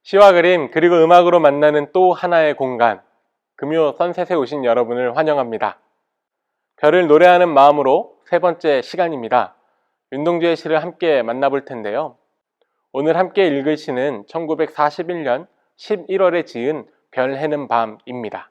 시와 그림 그리고 음악으로 만나는 또 하나의 공간, 금요 선셋에 오신 여러분을 환영합니다. 별을 노래하는 마음으로 세 번째 시간입니다. 윤동주의 시를 함께 만나볼 텐데요. 오늘 함께 읽을 시는 1941년 11월에 지은 별 해는 밤입니다.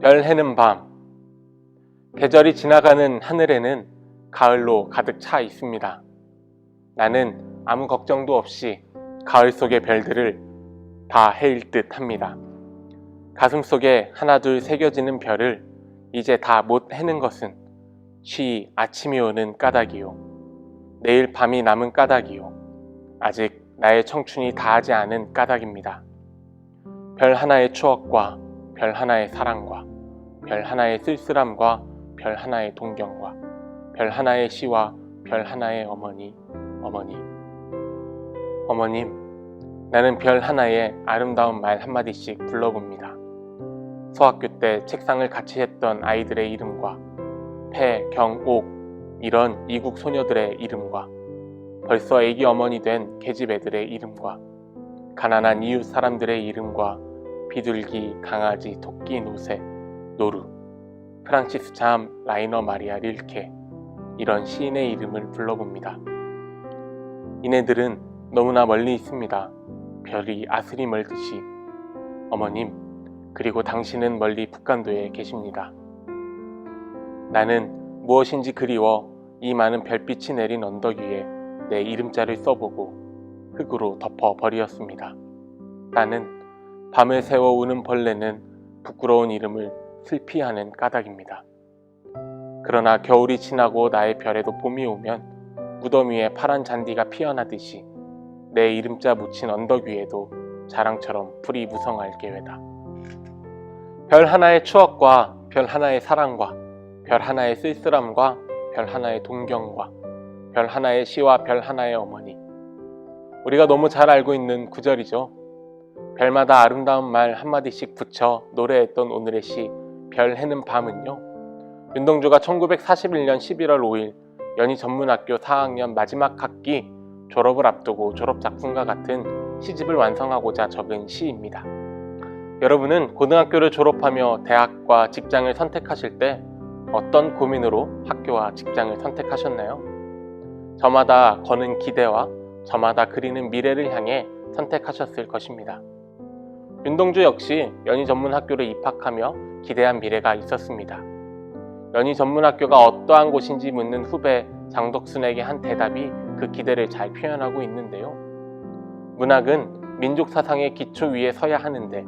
별 해는 밤. 계절이 지나가는 하늘에는 가을로 가득 차 있습니다. 나는 아무 걱정도 없이 가을 속의 별들을 다 헤일 듯 합니다. 가슴 속에 하나둘 새겨지는 별을 이제 다 못 해는 것은 쉬 아침이 오는 까닭이요, 내일 밤이 남은 까닭이요, 아직 나의 청춘이 다하지 않은 까닭입니다. 별 하나의 추억과 별 하나의 사랑과 별 하나의 쓸쓸함과 별 하나의 동경과 별 하나의 시와 별 하나의 어머님, 나는 별 하나의 아름다운 말 한마디씩 불러봅니다. 소학교 때 책상을 같이 했던 아이들의 이름과 폐, 경, 옥 이런 이국 소녀들의 이름과 벌써 애기 어머니 된 계집 애들의 이름과 가난한 이웃 사람들의 이름과 비둘기, 강아지, 토끼, 노새, 노루, 프란치스 잠, 라이너 마리아 릴케 이런 시인의 이름을 불러봅니다. 이네들은 너무나 멀리 있습니다. 별이 아스리 멀듯이. 어머님, 그리고 당신은 멀리 북간도에 계십니다. 나는 무엇인지 그리워 이 많은 별빛이 내린 언덕 위에 내 이름자를 써보고 흙으로 덮어버리었습니다. 나는 밤을 새워 우는 벌레는 부끄러운 이름을 슬피하는 까닭입니다. 그러나 겨울이 지나고 나의 별에도 봄이 오면 무덤 위에 파란 잔디가 피어나듯이 내 이름자 묻힌 언덕 위에도 자랑처럼 풀이 무성할 계획다. 별 하나의 추억과 별 하나의 사랑과 별 하나의 쓸쓸함과 별 하나의 동경과 별 하나의 시와 별 하나의 어머니. 우리가 너무 잘 알고 있는 구절이죠. 별마다 아름다운 말 한마디씩 붙여 노래했던 오늘의 시 별 해는 밤은요, 윤동주가 1941년 11월 5일 연희전문학교 4학년 마지막 학기 졸업을 앞두고 졸업작품과 같은 시집을 완성하고자 적은 시입니다. 여러분은 고등학교를 졸업하며 대학과 직장을 선택하실 때 어떤 고민으로 학교와 직장을 선택하셨나요? 저마다 거는 기대와 저마다 그리는 미래를 향해 선택하셨을 것입니다. 윤동주 역시 연희전문학교를 입학하며 기대한 미래가 있었습니다. 연희전문학교가 어떠한 곳인지 묻는 후배 장덕순에게 한 대답이 그 기대를 잘 표현하고 있는데요. 문학은 민족 사상의 기초 위에 서야 하는데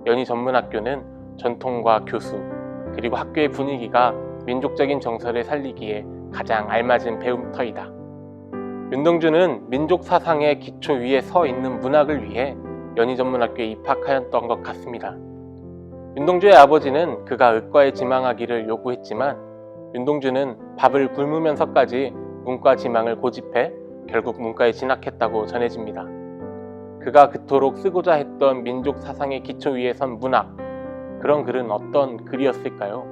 연희전문학교는 전통과 교수 그리고 학교의 분위기가 민족적인 정서를 살리기에 가장 알맞은 배움터이다. 윤동주는 민족 사상의 기초 위에 서 있는 문학을 위해 연희전문학교에 입학하였던 것 같습니다. 윤동주의 아버지는 그가 의과에 지망하기를 요구했지만 윤동주는 밥을 굶으면서까지 문과 지망을 고집해 결국 문과에 진학했다고 전해집니다. 그가 그토록 쓰고자 했던 민족 사상의 기초 위에 선 문학, 그런 글은 어떤 글이었을까요?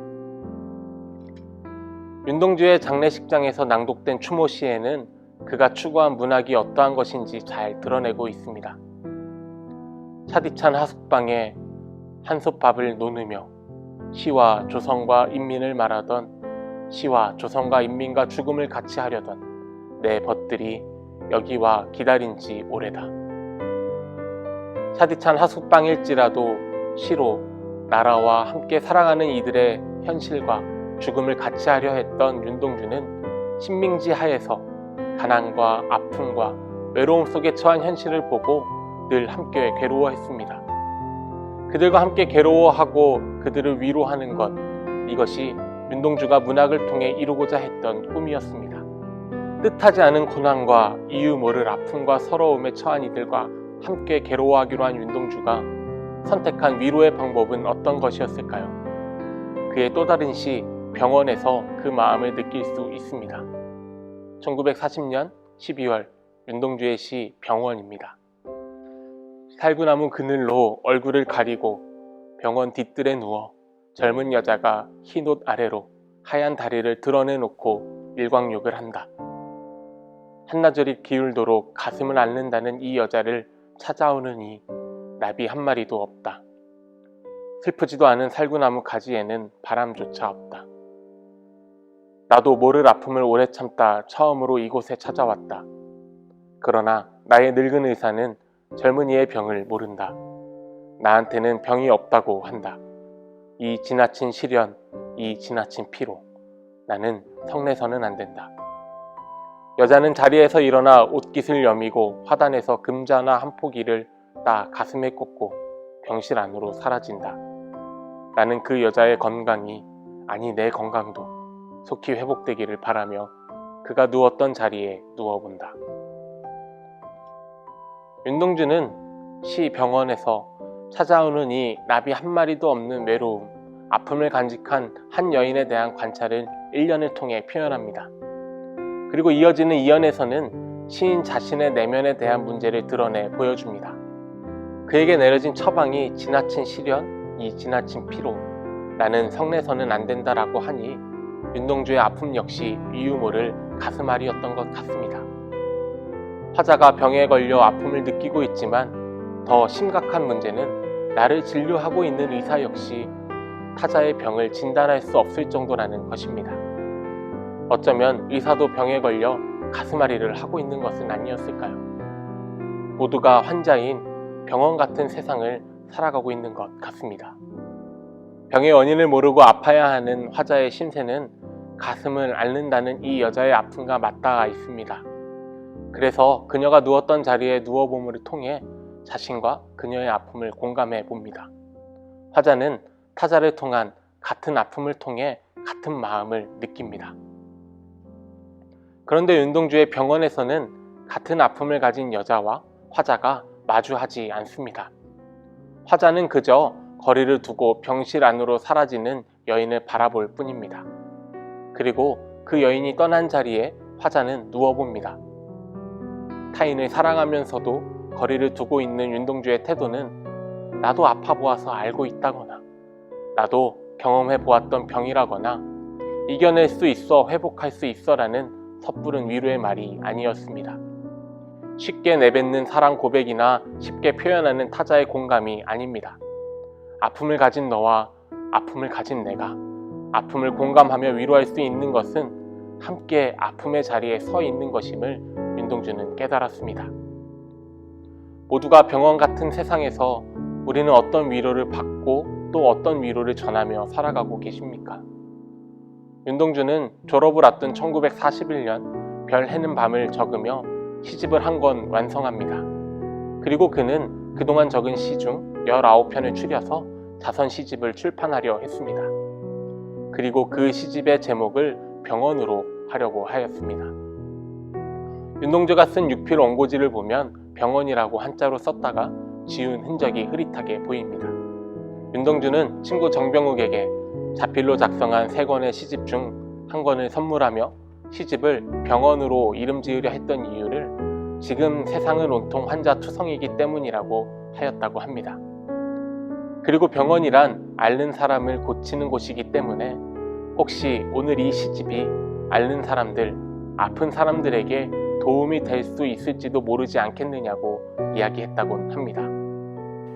윤동주의 장례식장에서 낭독된 추모시에는 그가 추구한 문학이 어떠한 것인지 잘 드러내고 있습니다. 차디찬 하숙방에 한솥밥을 노느며 시와 조선과 인민을 말하던 시와 조선과 인민과 죽음을 같이 하려던 내 벗들이 여기와 기다린 지 오래다. 차디찬 하숙방일지라도 시로 나라와 함께 살아가는 이들의 현실과 죽음을 같이 하려 했던 윤동주는 신명지 하에서 가난과 아픔과 외로움 속에 처한 현실을 보고 늘 함께 괴로워했습니다. 그들과 함께 괴로워하고 그들을 위로하는 것, 이것이 윤동주가 문학을 통해 이루고자 했던 꿈이었습니다. 뜻하지 않은 고난과 이유 모를 아픔과 서러움에 처한 이들과 함께 괴로워하기로 한 윤동주가 선택한 위로의 방법은 어떤 것이었을까요? 그의 또 다른 시 병원에서 그 마음을 느낄 수 있습니다. 1940년 12월 윤동주의 시 병원입니다. 살구나무 그늘로 얼굴을 가리고 병원 뒤뜰에 누워 젊은 여자가 흰 옷 아래로 하얀 다리를 드러내놓고 일광욕을 한다. 한나절이 기울도록 가슴을 앓는다는 이 여자를 찾아오느니 나비 한 마리도 없다. 슬프지도 않은 살구나무 가지에는 바람조차 없다. 나도 모를 아픔을 오래 참다 처음으로 이곳에 찾아왔다. 그러나 나의 늙은 의사는 젊은이의 병을 모른다. 나한테는 병이 없다고 한다. 이 지나친 시련, 이 지나친 피로, 나는 성내서는 안 된다. 여자는 자리에서 일어나 옷깃을 여미고 화단에서 금자나 한 포기를 따 가슴에 꽂고 병실 안으로 사라진다. 나는 그 여자의 건강이, 아니 내 건강도 속히 회복되기를 바라며 그가 누웠던 자리에 누워본다. 윤동주는 시 병원에서 찾아오는 이 나비 한 마리도 없는 외로움, 아픔을 간직한 한 여인에 대한 관찰을 1년을 통해 표현합니다. 그리고 이어지는 2연에서는 시인 자신의 내면에 대한 문제를 드러내 보여줍니다. 그에게 내려진 처방이 지나친 시련, 이 지나친 피로, 나는 성내서는 안 된다라고 하니 윤동주의 아픔 역시 이유 모를 가슴앓이였던 것 같습니다. 화자가 병에 걸려 아픔을 느끼고 있지만 더 심각한 문제는 나를 진료하고 있는 의사 역시 타자의 병을 진단할 수 없을 정도라는 것입니다. 어쩌면 의사도 병에 걸려 가슴앓이를 하고 있는 것은 아니었을까요? 모두가 환자인 병원 같은 세상을 살아가고 있는 것 같습니다. 병의 원인을 모르고 아파야 하는 화자의 심세는 가슴을 앓는다는 이 여자의 아픔과 맞닿아 있습니다. 그래서 그녀가 누웠던 자리에 누워봄을 통해 자신과 그녀의 아픔을 공감해 봅니다. 화자는 타자를 통한 같은 아픔을 통해 같은 마음을 느낍니다. 그런데 윤동주의 병원에서는 같은 아픔을 가진 여자와 화자가 마주하지 않습니다. 화자는 그저 거리를 두고 병실 안으로 사라지는 여인을 바라볼 뿐입니다. 그리고 그 여인이 떠난 자리에 화자는 누워봅니다. 타인을 사랑하면서도 거리를 두고 있는 윤동주의 태도는 나도 아파보아서 알고 있다거나 나도 경험해보았던 병이라거나 이겨낼 수 있어, 회복할 수 있어 라는 섣부른 위로의 말이 아니었습니다. 쉽게 내뱉는 사랑 고백이나 쉽게 표현하는 타자의 공감이 아닙니다. 아픔을 가진 너와 아픔을 가진 내가 아픔을 공감하며 위로할 수 있는 것은 함께 아픔의 자리에 서 있는 것임을 윤동주는 깨달았습니다. 모두가 병원 같은 세상에서 우리는 어떤 위로를 받고 또 어떤 위로를 전하며 살아가고 계십니까? 윤동주는 졸업을 앞둔 1941년 별 해는 밤을 적으며 시집을 한 권 완성합니다. 그리고 그는 그동안 적은 시 중 19편을 추려서 자선 시집을 출판하려 했습니다. 그리고 그 시집의 제목을 병원으로 하려고 하였습니다. 윤동주가 쓴 육필 원고지를 보면 병원이라고 한자로 썼다가 지운 흔적이 흐릿하게 보입니다. 윤동주는 친구 정병욱에게 자필로 작성한 3권의 시집 중 한 권을 선물하며 시집을 병원으로 이름 지으려 했던 이유를 지금 세상은 온통 환자 투성이기 때문이라고 하였다고 합니다. 그리고 병원이란 앓는 사람을 고치는 곳이기 때문에 혹시 오늘 이 시집이 앓는 사람들, 아픈 사람들에게 도움이 될 수 있을지도 모르지 않겠느냐고 이야기했다곤 합니다.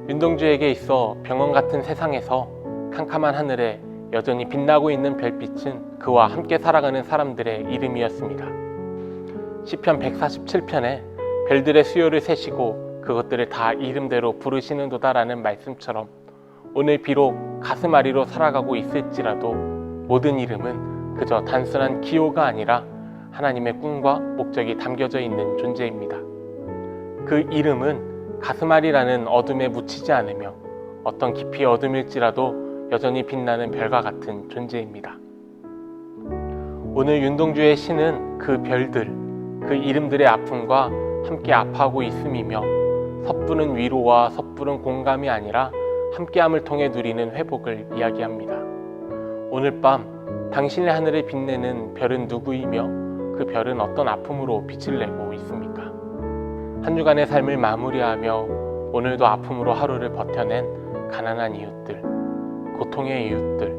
윤동주에게 있어 병원 같은 세상에서 캄캄한 하늘에 여전히 빛나고 있는 별빛은 그와 함께 살아가는 사람들의 이름이었습니다. 시편 147편에 별들의 수요를 세시고 그것들을 다 이름대로 부르시는도다라는 말씀처럼 오늘 비록 가슴앓이로 살아가고 있을지라도 모든 이름은 그저 단순한 기호가 아니라 하나님의 꿈과 목적이 담겨져 있는 존재입니다. 그 이름은 가슴앓이라는 어둠에 묻히지 않으며 어떤 깊이 어둠일지라도 여전히 빛나는 별과 같은 존재입니다. 오늘 윤동주의 시는 그 별들, 그 이름들의 아픔과 함께 아파하고 있음이며 섣부른 위로와 섣부른 공감이 아니라 함께함을 통해 누리는 회복을 이야기합니다. 오늘 밤 당신의 하늘을 빛내는 별은 누구이며 그 별은 어떤 아픔으로 빛을 내고 있습니까? 한 주간의 삶을 마무리하며 오늘도 아픔으로 하루를 버텨낸 가난한 이웃들, 고통의 이웃들,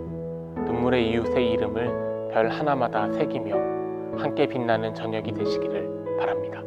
눈물의 이웃의 이름을 별 하나마다 새기며 함께 빛나는 저녁이 되시기를 바랍니다.